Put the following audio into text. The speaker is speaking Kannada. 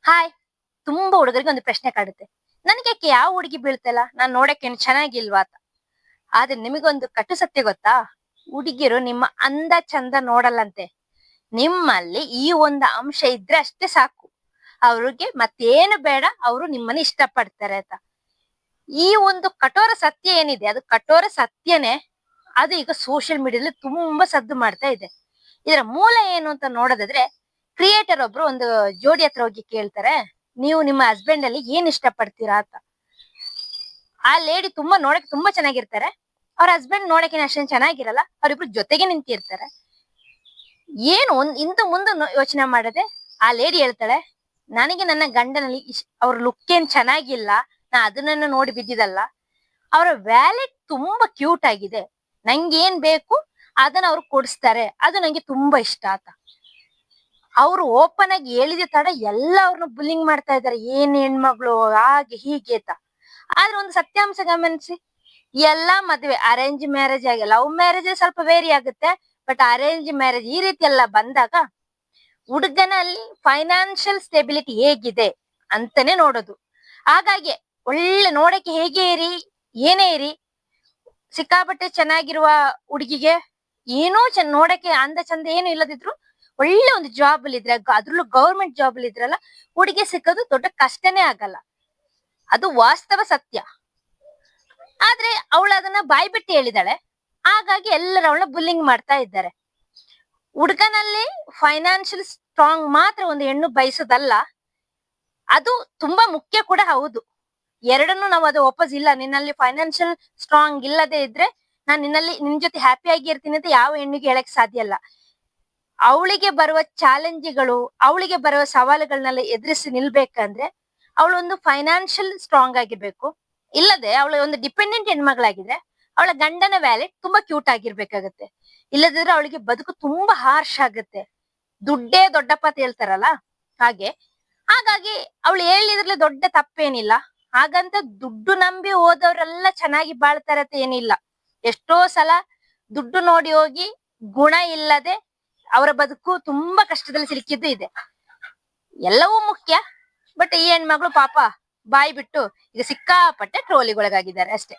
ಹಾಯ್. ತುಂಬಾ ಹುಡುಗರಿಗೆ ಒಂದು ಪ್ರಶ್ನೆ ಕಾಡುತ್ತೆ. ನನಗೆ ಯಾಕೆ ಯಾವ ಹುಡುಗಿ ಬೀಳ್ತಲ್ಲ, ನಾನ್ ನೋಡಕ್ಕೇನು ಚೆನ್ನಾಗಿಲ್ವಾ ಅಂತ. ಆದ್ರೆ ನಿಮಗೊಂದು ಕಟು ಸತ್ಯ ಗೊತ್ತಾ? ಹುಡುಗಿರು ನಿಮ್ಮ ಅಂದ ಚಂದ ನೋಡಲ್ಲಂತೆ. ನಿಮ್ಮಲ್ಲಿ ಈ ಒಂದು ಅಂಶ ಇದ್ರೆ ಅಷ್ಟೇ ಸಾಕು, ಅವ್ರಿಗೆ ಮತ್ತೇನು ಬೇಡ, ಅವರು ನಿಮ್ಮನ್ನ ಇಷ್ಟಪಡ್ತಾರೆ ಅಂತ. ಈ ಒಂದು ಕಠೋರ ಸತ್ಯ ಏನಿದೆ, ಅದು ಕಠೋರ ಸತ್ಯನೇ. ಅದು ಈಗ ಸೋಷಿಯಲ್ ಮೀಡಿಯಾದಲ್ಲಿ ತುಂಬಾ ಸದ್ದು ಮಾಡ್ತಾ ಇದೆ. ಇದರ ಮೂಲ ಏನು ಅಂತ ನೋಡೋದಾದ್ರೆ, ಕ್ರಿಯೇಟರ್ ಒಬ್ರು ಒಂದು ಜೋಡಿ ಹತ್ರ ಹೋಗಿ ಕೇಳ್ತಾರೆ, ನೀವು ನಿಮ್ಮ ಹಸ್ಬೆಂಡ್ ಅಲ್ಲಿ ಏನ್ ಇಷ್ಟ ಪಡ್ತೀರಾ ಅಂತ. ಆ ಲೇಡಿ ನೋಡಕ್ ತುಂಬಾ ಚೆನ್ನಾಗಿರ್ತಾರೆ. ಅವ್ರ ಹಸ್ಬೆಂಡ್ ನೋಡಕ್ಕೆ ಅಷ್ಟೇನ್ ಚೆನ್ನಾಗಿರಲ್ಲ. ಅವ್ರಿಬ್ರು ಜೊತೆಗೆ ನಿಂತಿರ್ತಾರೆ. ಏನು ಇಂದು ಮುಂದೆ ಯೋಚನೆ ಮಾಡದೆ ಆ ಲೇಡಿ ಹೇಳ್ತಾಳೆ, ನನಗೆ ನನ್ನ ಗಂಡನಲ್ಲಿ ಅವ್ರ ಲುಕ್ ಏನ್ ಚೆನ್ನಾಗಿಲ್ಲ, ನಾ ಅದನ್ನ ನೋಡಿ ಬಿದ್ದಿದಲ್ಲ. ಅವರ ವ್ಯಾಲೆಟ್ ತುಂಬಾ ಕ್ಯೂಟ್ ಆಗಿದೆ, ನಂಗೆ ಏನ್ ಬೇಕು ಅದನ್ನ ಅವ್ರು ಕೊಡಿಸ್ತಾರೆ, ಅದು ನಂಗೆ ತುಂಬಾ ಇಷ್ಟ ಅಂತ. ಅವ್ರು ಓಪನ್ ಆಗಿ ಹೇಳಿದ ತಡ ಎಲ್ಲ ಅವ್ರನ್ನ ಬುಲ್ಲಿಂಗ್ ಮಾಡ್ತಾ ಇದಾರೆ, ಏನ್ ಹೆಣ್ಮಗಳು ಹಾಗೆ ಹೀಗೆ ಅಂತ. ಆದ್ರೆ ಒಂದು ಸತ್ಯಾಂಶ ಗಮನಿಸಿ, ಎಲ್ಲಾ ಮದ್ವೆ ಅರೇಂಜ್ ಮ್ಯಾರೇಜ್ ಆಗಿ, ಲವ್ ಮ್ಯಾರೇಜ್ ಸ್ವಲ್ಪ ವೇರಿ ಆಗುತ್ತೆ, ಬಟ್ ಅರೇಂಜ್ ಮ್ಯಾರೇಜ್ ಈ ರೀತಿ ಎಲ್ಲ ಬಂದಾಗ ಹುಡುಗನಲ್ಲಿ ಫೈನಾನ್ಷಿಯಲ್ ಸ್ಟೆಬಿಲಿಟಿ ಹೇಗಿದೆ ಅಂತಾನೆ ನೋಡೋದು. ಹಾಗಾಗಿ ಒಳ್ಳೆ ನೋಡಕ್ಕೆ ಹೇಗೆ ಇರಿ, ಏನೇ ಇರಿ, ಸಿಕ್ಕಾಪಟ್ಟೆ ಚೆನ್ನಾಗಿರುವ ಹುಡುಗಿಗೆ ಏನೋ ನೋಡಕ್ಕೆ ಅಂದ ಚಂದ ಏನು ಇಲ್ಲದಿದ್ರು ಒಳ್ಳೆ ಒಂದು ಜಾಬ್ ಅಲ್ಲಿ ಇದ್ರೆ, ಅದ್ರಲ್ಲೂ ಗೌರ್ಮೆಂಟ್ ಜಾಬ್ ಅಲ್ಲಿ ಇದ್ರಲ್ಲ, ಹುಡುಗಿ ಸಿಕ್ಕೋದು ದೊಡ್ಡ ಕಷ್ಟನೇ ಆಗಲ್ಲ. ಅದು ವಾಸ್ತವ ಸತ್ಯ. ಆದ್ರೆ ಅವಳು ಅದನ್ನ ಬಾಯಿ ಬಿಟ್ಟು ಹೇಳಿದಾಳೆ, ಹಾಗಾಗಿ ಎಲ್ಲರೂ ಅವಳನ್ನ ಬುಲ್ಲಿಂಗ್ ಮಾಡ್ತಾ ಇದ್ದಾರೆ. ಹುಡುಗನಲ್ಲಿ ಫೈನಾನ್ಷಿಯಲ್ ಸ್ಟ್ರಾಂಗ್ ಮಾತ್ರ ಒಂದು ಹೆಣ್ಣು ಬಯಸೋದಲ್ಲ, ಅದು ತುಂಬಾ ಮುಖ್ಯ ಕೂಡ ಹೌದು. ಎರಡನ್ನೂ ನಾವು ಅದು ವಾಪಸ್ ಇಲ್ಲ, ನಿನ್ನಲ್ಲಿ ಫೈನಾನ್ಷಿಯಲ್ ಸ್ಟ್ರಾಂಗ್ ಇಲ್ಲದೆ ಇದ್ರೆ ನಾನ್ ನಿನ್ ಜೊತೆ ಹ್ಯಾಪಿ ಆಗಿ ಇರ್ತೀನಿ ಅಂತ ಯಾವ ಹೆಣ್ಣಿಗೆ ಹೇಳಕ್ ಸಾಧ್ಯ ಇಲ್ಲ. ಅವಳಿಗೆ ಬರುವ ಚಾಲೆಂಜ್ಗಳು, ಅವಳಿಗೆ ಬರುವ ಸವಾಲುಗಳನ್ನೆಲ್ಲ ಎದುರಿಸಿ ನಿಲ್ಬೇಕಂದ್ರೆ ಅವಳೊಂದು ಫೈನಾನ್ಷಿಯಲ್ ಸ್ಟ್ರಾಂಗ್ ಆಗಿರ್ಬೇಕು. ಇಲ್ಲದೆ ಅವಳು ಒಂದು ಡಿಪೆಂಡೆಂಟ್ ಹೆಣ್ಮಗಳಾಗಿದ್ರೆ ಅವಳ ಗಂಡನ ವ್ಯಾಲೆಟ್ ತುಂಬಾ ಕ್ಯೂಟ್ ಆಗಿರ್ಬೇಕಾಗತ್ತೆ. ಇಲ್ಲದಿದ್ರೆ ಅವಳಿಗೆ ಬದುಕು ತುಂಬಾ ಹಾರ್ಶ್ ಆಗತ್ತೆ. ದುಡ್ಡೇ ದೊಡ್ಡಪ್ಪ ಅಂತ ಹೇಳ್ತಾರಲ್ಲ ಹಾಗೆ. ಹಾಗಾಗಿ ಅವಳು ಹೇಳಿದ್ರಲ್ಲಿ ದೊಡ್ಡ ತಪ್ಪೇನಿಲ್ಲ. ಹಾಗಂತ ದುಡ್ಡು ನಂಬಿ ಹೋದವರೆಲ್ಲ ಚೆನ್ನಾಗಿ ಬಾಳ್ತಾರೆ ಅಂತ ಏನಿಲ್ಲ. ಎಷ್ಟೋ ಸಲ ದುಡ್ಡು ನೋಡಿ ಹೋಗಿ ಗುಣ ಇಲ್ಲದೆ ಅವರ ಬದುಕು ತುಂಬಾ ಕಷ್ಟದಲ್ಲಿ ಸಿಲುಕಿದ್ದು ಇದೆ. ಎಲ್ಲವೂ ಮುಖ್ಯ, ಬಟ್ ಈ ಹೆಣ್ಮಗಳು ಪಾಪ ಬಾಯಿ ಬಿಟ್ಟು ಈಗ ಸಿಕ್ಕಾಪಟ್ಟೆ ಟ್ರೋಲಿಗೊಳಗಾಗಿದ್ದಾರೆ ಅಷ್ಟೇ.